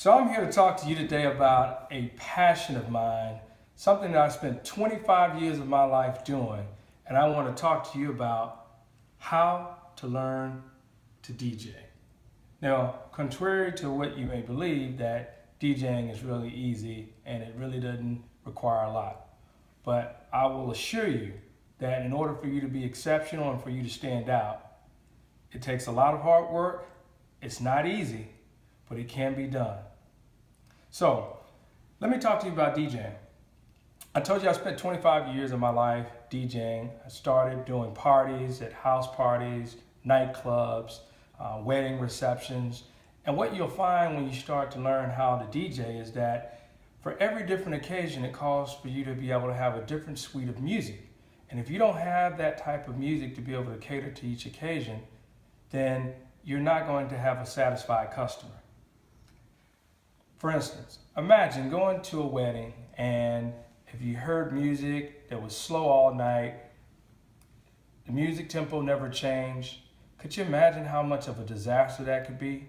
So I'm here to talk to you today about a passion of mine, something that I spent 25 years of my life doing, and I want to talk to you about how to learn to DJ. Now, contrary to what you may believe, that DJing is really easy and it really doesn't require a lot. But I will assure you that in order for you to be exceptional and for you to stand out, it takes a lot of hard work. It's not easy, but it can be done. So let me talk to you about DJing. I told you I spent 25 years of my life DJing. I started doing parties at house parties, nightclubs, wedding receptions. And what you'll find when you start to learn how to DJ is that for every different occasion, it calls for you to be able to have a different suite of music. And if you don't have that type of music to be able to cater to each occasion, then you're not going to have a satisfied customer. For instance, imagine going to a wedding and if you heard music that was slow all night, the music tempo never changed, could you imagine how much of a disaster that could be?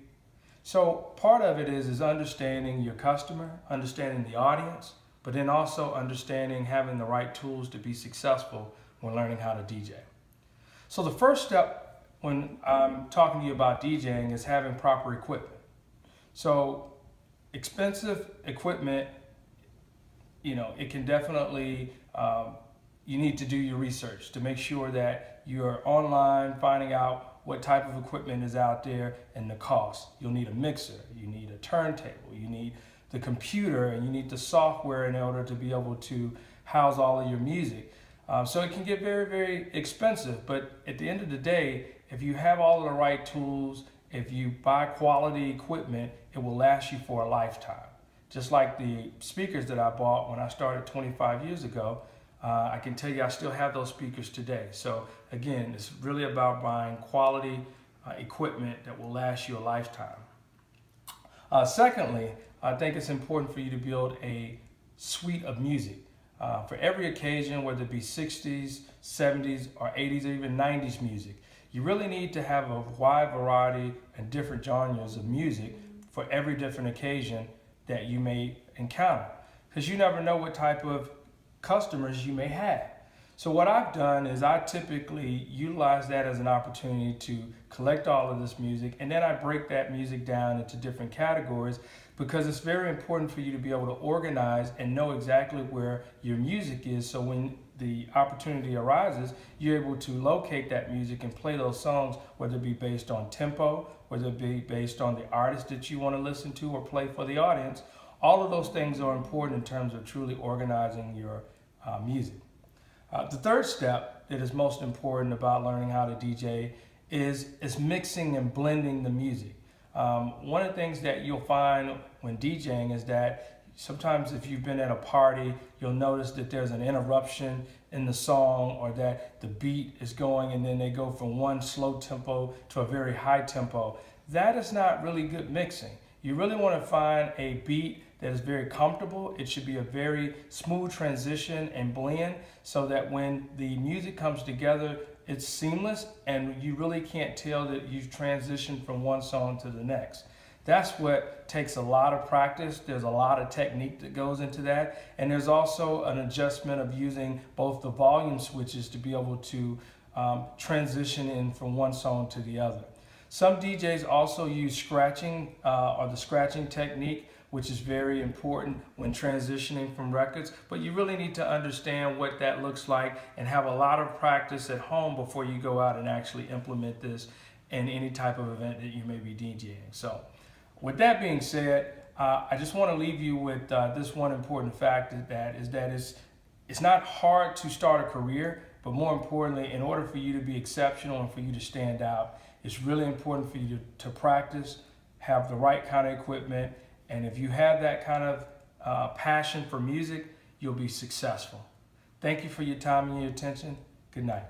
So part of it is understanding your customer, understanding the audience, but then also understanding having the right tools to be successful when learning how to DJ. So the first step when I'm talking to you about DJing is having proper equipment. So expensive equipment, it can definitely, you need to do your research to make sure that you're online, finding out what type of equipment is out there and the cost. You'll need a mixer, you need a turntable, you need the computer, and you need the software in order to be able to house all of your music. So it can get very, very expensive, but at the end of the day, if you have all of the right tools, if you buy quality equipment, it will last you for a lifetime. Just like the speakers that I bought when I started 25 years ago, I can tell you I still have those speakers today. So again, it's really about buying quality equipment that will last you a lifetime. Secondly, I think it's important for you to build a suite of music. For every occasion, whether it be 60s, 70s, or 80s, or even 90s music, you really need to have a wide variety and different genres of music for every different occasion that you may encounter, because you never know what type of customers you may have. So what I've done is I typically utilize that as an opportunity to collect all of this music, and then I break that music down into different categories, because it's very important for you to be able to organize and know exactly where your music is, so when the opportunity arises, you're able to locate that music and play those songs, whether it be based on tempo, whether it be based on the artist that you want to listen to or play for the audience. All of those things are important in terms of truly organizing your music. The third step that is most important about learning how to DJ is mixing and blending the music. One of the things that you'll find when DJing is that sometimes if you've been at a party, you'll notice that there's an interruption in the song, or that the beat is going and then they go from one slow tempo to a very high tempo. That is not really good mixing. You really want to find a beat that is very comfortable. It should be a very smooth transition and blend, so that when the music comes together, it's seamless and you really can't tell that you've transitioned from one song to the next. That's what takes a lot of practice. There's a lot of technique that goes into that. And there's also an adjustment of using both the volume switches to be able to transition in from one song to the other. Some DJs also use scratching or the scratching technique, which is very important when transitioning from records. But you really need to understand what that looks like and have a lot of practice at home before you go out and actually implement this in any type of event that you may be DJing. So with that being said, I just want to leave you with this one important fact, that it's not hard to start a career, but more importantly, in order for you to be exceptional and for you to stand out, it's really important for you to practice, have the right kind of equipment, and if you have that kind of passion for music, you'll be successful. Thank you for your time and your attention. Good night.